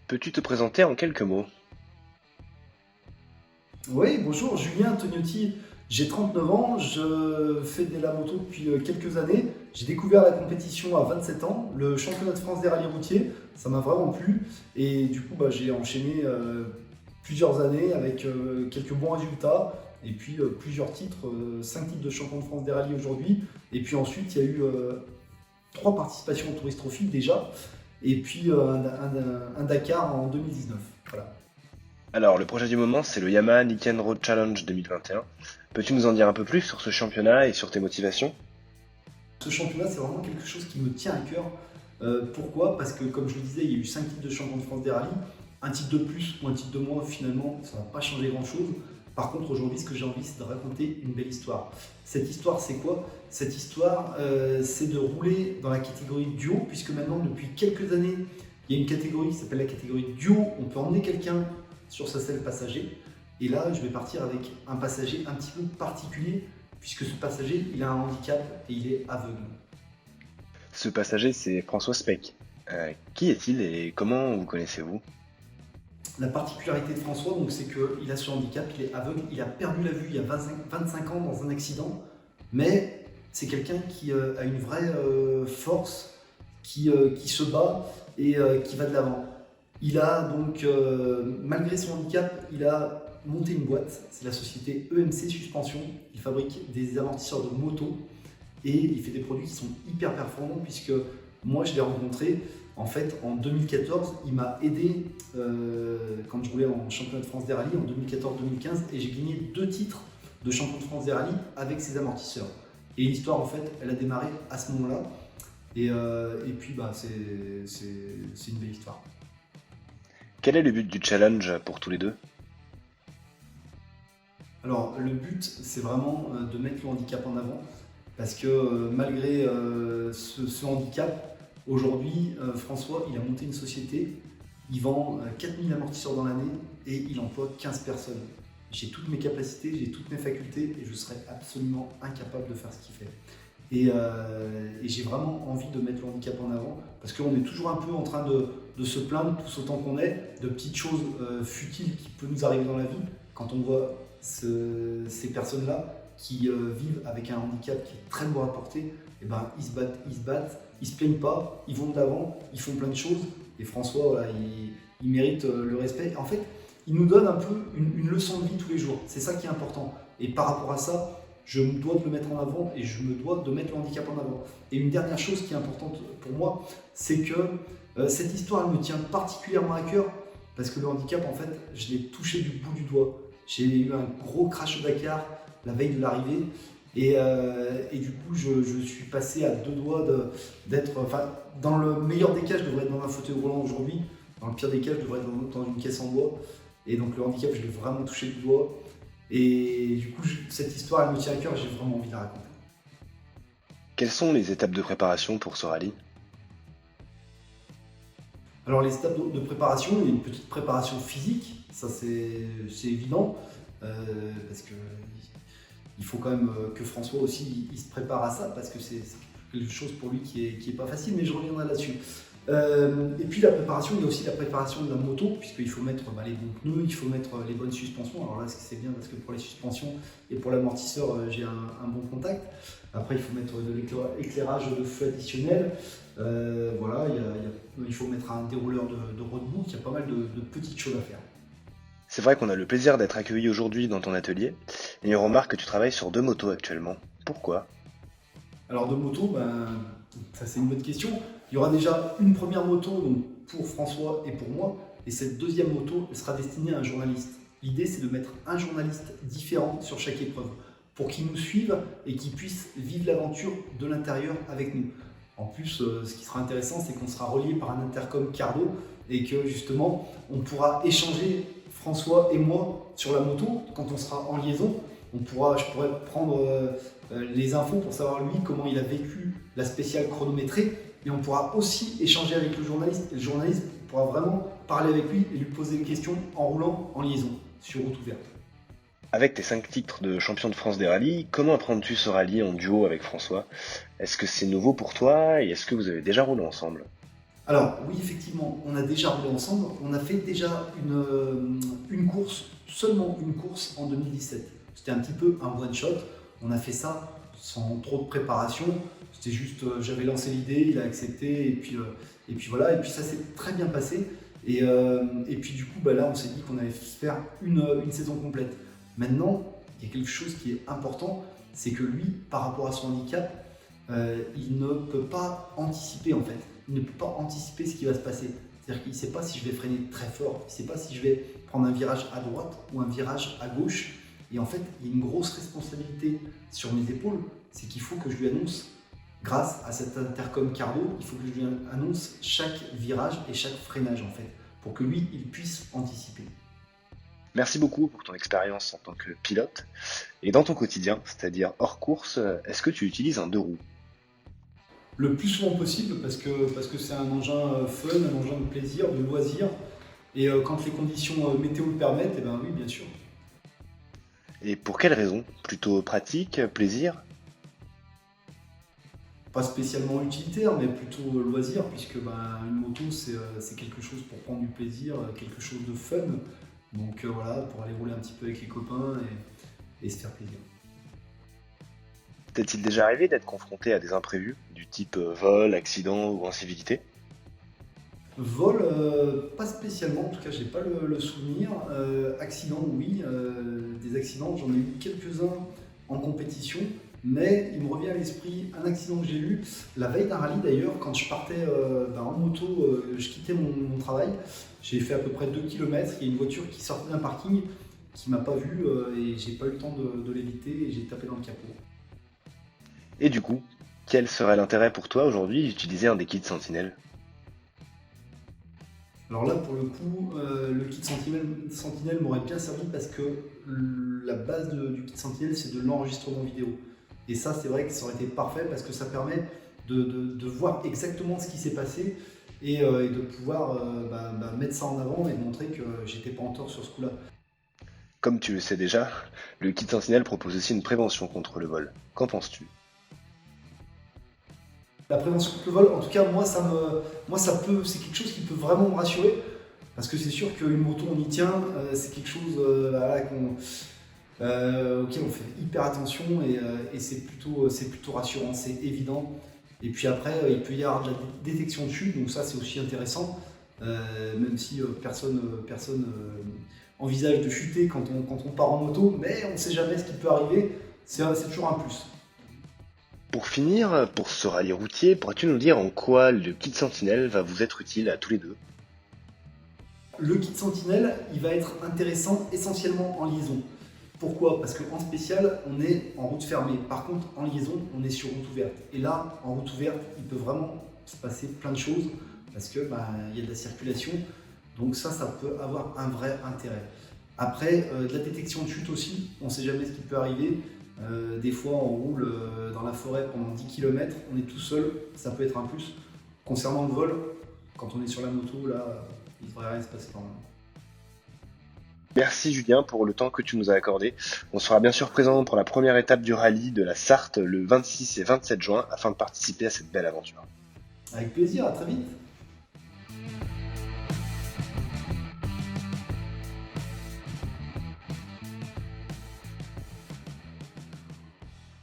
Peux-tu te présenter en quelques mots? Oui, bonjour, Julien Antoniotti. J'ai 39 ans, je fais de la moto depuis quelques années. J'ai découvert la compétition à 27 ans, le championnat de France des rallyes routiers, ça m'a vraiment plu. Et du coup, j'ai enchaîné plusieurs années avec quelques bons résultats. Et puis plusieurs titres, 5 titres de champion de France des rallyes aujourd'hui. Et puis ensuite, il y a eu 3 participations au Tourist Trophy déjà. Et puis un Dakar en 2019. Voilà. Alors, le projet du moment, c'est le Yamaha Niken Road Challenge 2021. Peux-tu nous en dire un peu plus sur ce championnat et sur tes motivations? Ce championnat, c'est vraiment quelque chose qui me tient à cœur. Pourquoi? Parce que, comme je le disais, il y a eu 5 titres de champion de France des rallyes. Un titre de plus ou un titre de moins, finalement, ça ne va pas changer grand-chose. Par contre, aujourd'hui, ce que j'ai envie, c'est de raconter une belle histoire. Cette histoire, c'est quoi? Cette histoire, c'est de rouler dans la catégorie duo, puisque maintenant, depuis quelques années, il y a une catégorie qui s'appelle la catégorie duo. On peut emmener quelqu'un sur sa selle passager. Et là, je vais partir avec un passager un petit peu particulier, puisque ce passager, il a un handicap et il est aveugle. Ce passager, c'est François Speck. Qui est-il et comment vous connaissez-vous? La particularité de François, donc, c'est qu'il a ce handicap, il est aveugle, il a perdu la vue il y a 25 ans dans un accident, mais c'est quelqu'un qui a une vraie force, qui se bat et qui va de l'avant. Il a donc, malgré son handicap, il a monté une boîte, c'est la société EMC Suspension. Il fabrique des amortisseurs de moto et il fait des produits qui sont hyper performants puisque moi je l'ai rencontré en fait en 2014. Il m'a aidé quand je roulais en championnat de France des rallyes en 2014-2015 et j'ai gagné 2 titres de champion de France des rallyes avec ces amortisseurs. Et l'histoire en fait, elle a démarré à ce moment-là et puis c'est une belle histoire. Quel est le but du challenge pour tous les deux? Alors le but, c'est vraiment de mettre le handicap en avant, parce que malgré ce handicap, aujourd'hui, François, il a monté une société, il vend 4000 amortisseurs dans l'année et il emploie 15 personnes. J'ai toutes mes capacités, j'ai toutes mes facultés et je serais absolument incapable de faire ce qu'il fait. Et j'ai vraiment envie de mettre le handicap en avant, parce qu'on est toujours un peu en train de se plaindre, tous autant qu'on est, de petites choses futiles qui peuvent nous arriver dans la vie. Quand on voit ces personnes-là qui vivent avec un handicap qui est très lourd à porter, et ben, ils se plaignent pas, ils vont de l'avant, ils font plein de choses. Et François, voilà, il mérite le respect. En fait, il nous donne un peu une leçon de vie tous les jours. C'est ça qui est important. Et par rapport à ça, je me dois de le mettre en avant et je me dois de mettre le handicap en avant. Et une dernière chose qui est importante pour moi, c'est que cette histoire elle me tient particulièrement à cœur parce que le handicap, en fait, je l'ai touché du bout du doigt. J'ai eu un gros crash au Dakar la veille de l'arrivée et du coup, je suis passé à 2 doigts d'être. Enfin, dans le meilleur des cas, je devrais être dans un fauteuil roulant aujourd'hui. Dans le pire des cas, je devrais être dans une caisse en bois. Et donc, le handicap, je l'ai vraiment touché du doigt. Et du coup, cette histoire, elle me tient à cœur et j'ai vraiment envie de la raconter. Quelles sont les étapes de préparation pour ce rallye? Alors, les étapes de préparation, il y a une petite préparation physique, ça c'est évident, parce que il faut quand même que François aussi il se prépare à ça, parce que c'est quelque chose pour lui qui est pas facile, mais je reviendrai là-dessus. Et puis la préparation, il y a aussi la préparation de la moto, puisqu'il faut mettre les bons pneus, il faut mettre les bonnes suspensions. Alors là, c'est bien parce que pour les suspensions et pour l'amortisseur, j'ai un bon contact. Après, il faut mettre de l'éclairage de feu additionnel. Voilà, il faut mettre un dérouleur de roadbook. Il y a pas mal de petites choses à faire. C'est vrai qu'on a le plaisir d'être accueilli aujourd'hui dans ton atelier et on remarque que tu travailles sur deux motos actuellement. Pourquoi? Alors de moto, ça c'est une bonne question. Il y aura déjà une première moto donc, pour François et pour moi, et cette deuxième moto elle sera destinée à un journaliste. L'idée c'est de mettre un journaliste différent sur chaque épreuve, pour qu'il nous suive et qu'il puisse vivre l'aventure de l'intérieur avec nous. En plus, ce qui sera intéressant, c'est qu'on sera relié par un intercom Cardo et que justement, on pourra échanger François et moi sur la moto quand on sera en liaison. Je pourrais prendre les infos pour savoir lui comment il a vécu la spéciale chronométrée et on pourra aussi échanger avec le journaliste et le journaliste pourra vraiment parler avec lui et lui poser des questions en roulant en liaison sur route ouverte. Avec tes 5 titres de champion de France des rallyes, comment apprends-tu ce rallye en duo avec François? Est-ce que c'est nouveau pour toi et est-ce que vous avez déjà roulé ensemble? Alors oui, effectivement, on a déjà roulé ensemble. On a fait déjà une course, seulement une course en 2017. C'était un petit peu un one shot. On a fait ça sans trop de préparation. C'était juste, j'avais lancé l'idée, il a accepté et puis voilà. Et puis ça s'est très bien passé. Et puis du coup, bah, là, on s'est dit qu'on allait faire une saison complète. Maintenant, il y a quelque chose qui est important, c'est que lui, par rapport à son handicap, il ne peut pas anticiper en fait. Il ne peut pas anticiper ce qui va se passer. C'est-à-dire qu'il ne sait pas si je vais freiner très fort, il ne sait pas si je vais prendre un virage à droite ou un virage à gauche. Et en fait, il y a une grosse responsabilité sur mes épaules, c'est qu'il faut que je lui annonce, grâce à cet intercom cardio, il faut que je lui annonce chaque virage et chaque freinage en fait, pour que lui, il puisse anticiper. Merci beaucoup pour ton expérience en tant que pilote. Et dans ton quotidien, c'est-à-dire hors course, est-ce que tu utilises un deux roues? Le plus souvent possible parce que c'est un engin fun, un engin de plaisir, de loisir. Et quand les conditions météo le permettent, et ben oui, bien sûr. Et pour quelles raisons? Plutôt pratique, plaisir? Pas spécialement utilitaire, mais plutôt loisir, puisque ben, une moto, c'est quelque chose pour prendre du plaisir, quelque chose de fun. Donc voilà, pour aller rouler un petit peu avec les copains et se faire plaisir. T'est-il déjà arrivé d'être confronté à des imprévus, du type vol, accident ou incivilité? Vol, pas spécialement, en tout cas, j'ai pas le souvenir. Accident, oui, des accidents, j'en ai eu quelques-uns en compétition, mais il me revient à l'esprit un accident que j'ai eu la veille d'un rallye d'ailleurs, quand je partais ben, en moto, je quittais mon travail, j'ai fait à peu près 2 km, il y a une voiture qui sortait d'un parking qui m'a pas vu et j'ai pas eu le temps de l'éviter et j'ai tapé dans le capot. Et du coup, quel serait l'intérêt pour toi aujourd'hui d'utiliser un des kits Sentinelle? Alors là, pour le coup, le kit Sentinelle m'aurait bien servi parce que la base du kit Sentinelle, c'est de l'enregistrement vidéo. Et ça, c'est vrai que ça aurait été parfait parce que ça permet de voir exactement ce qui s'est passé et de pouvoir mettre ça en avant et de montrer que j'étais pas en tort sur ce coup-là. Comme tu le sais déjà, le kit Sentinelle propose aussi une prévention contre le vol. Qu'en penses-tu? La prévention contre le vol, en tout cas, c'est quelque chose qui peut vraiment me rassurer. Parce que c'est sûr qu'une moto, on y tient, c'est quelque chose voilà, auquel on fait hyper attention et c'est plutôt rassurant, c'est évident. Et puis après, il peut y avoir de la détection de chute, donc ça c'est aussi intéressant, même si personne envisage de chuter quand on part en moto, mais on ne sait jamais ce qui peut arriver, c'est toujours un plus. Pour finir, pour ce rallye routier, pourrais-tu nous dire en quoi le kit Sentinelle va vous être utile à tous les deux? Le kit Sentinelle, il va être intéressant essentiellement en liaison. Pourquoi? Parce qu'en spécial, on est en route fermée. Par contre, en liaison, on est sur route ouverte. Et là, en route ouverte, il peut vraiment se passer plein de choses parce que il y a de la circulation. Donc ça peut avoir un vrai intérêt. Après, de la détection de chute aussi, on ne sait jamais ce qui peut arriver. Des fois, on roule dans la forêt pendant 10 km, on est tout seul, ça peut être un plus. Concernant le vol, quand on est sur la moto, là, il ne devrait rien se passer normalement. Merci Julien pour le temps que tu nous as accordé. On sera bien sûr présent pour la première étape du rallye de la Sarthe le 26 et 27 juin afin de participer à cette belle aventure. Avec plaisir, à très vite.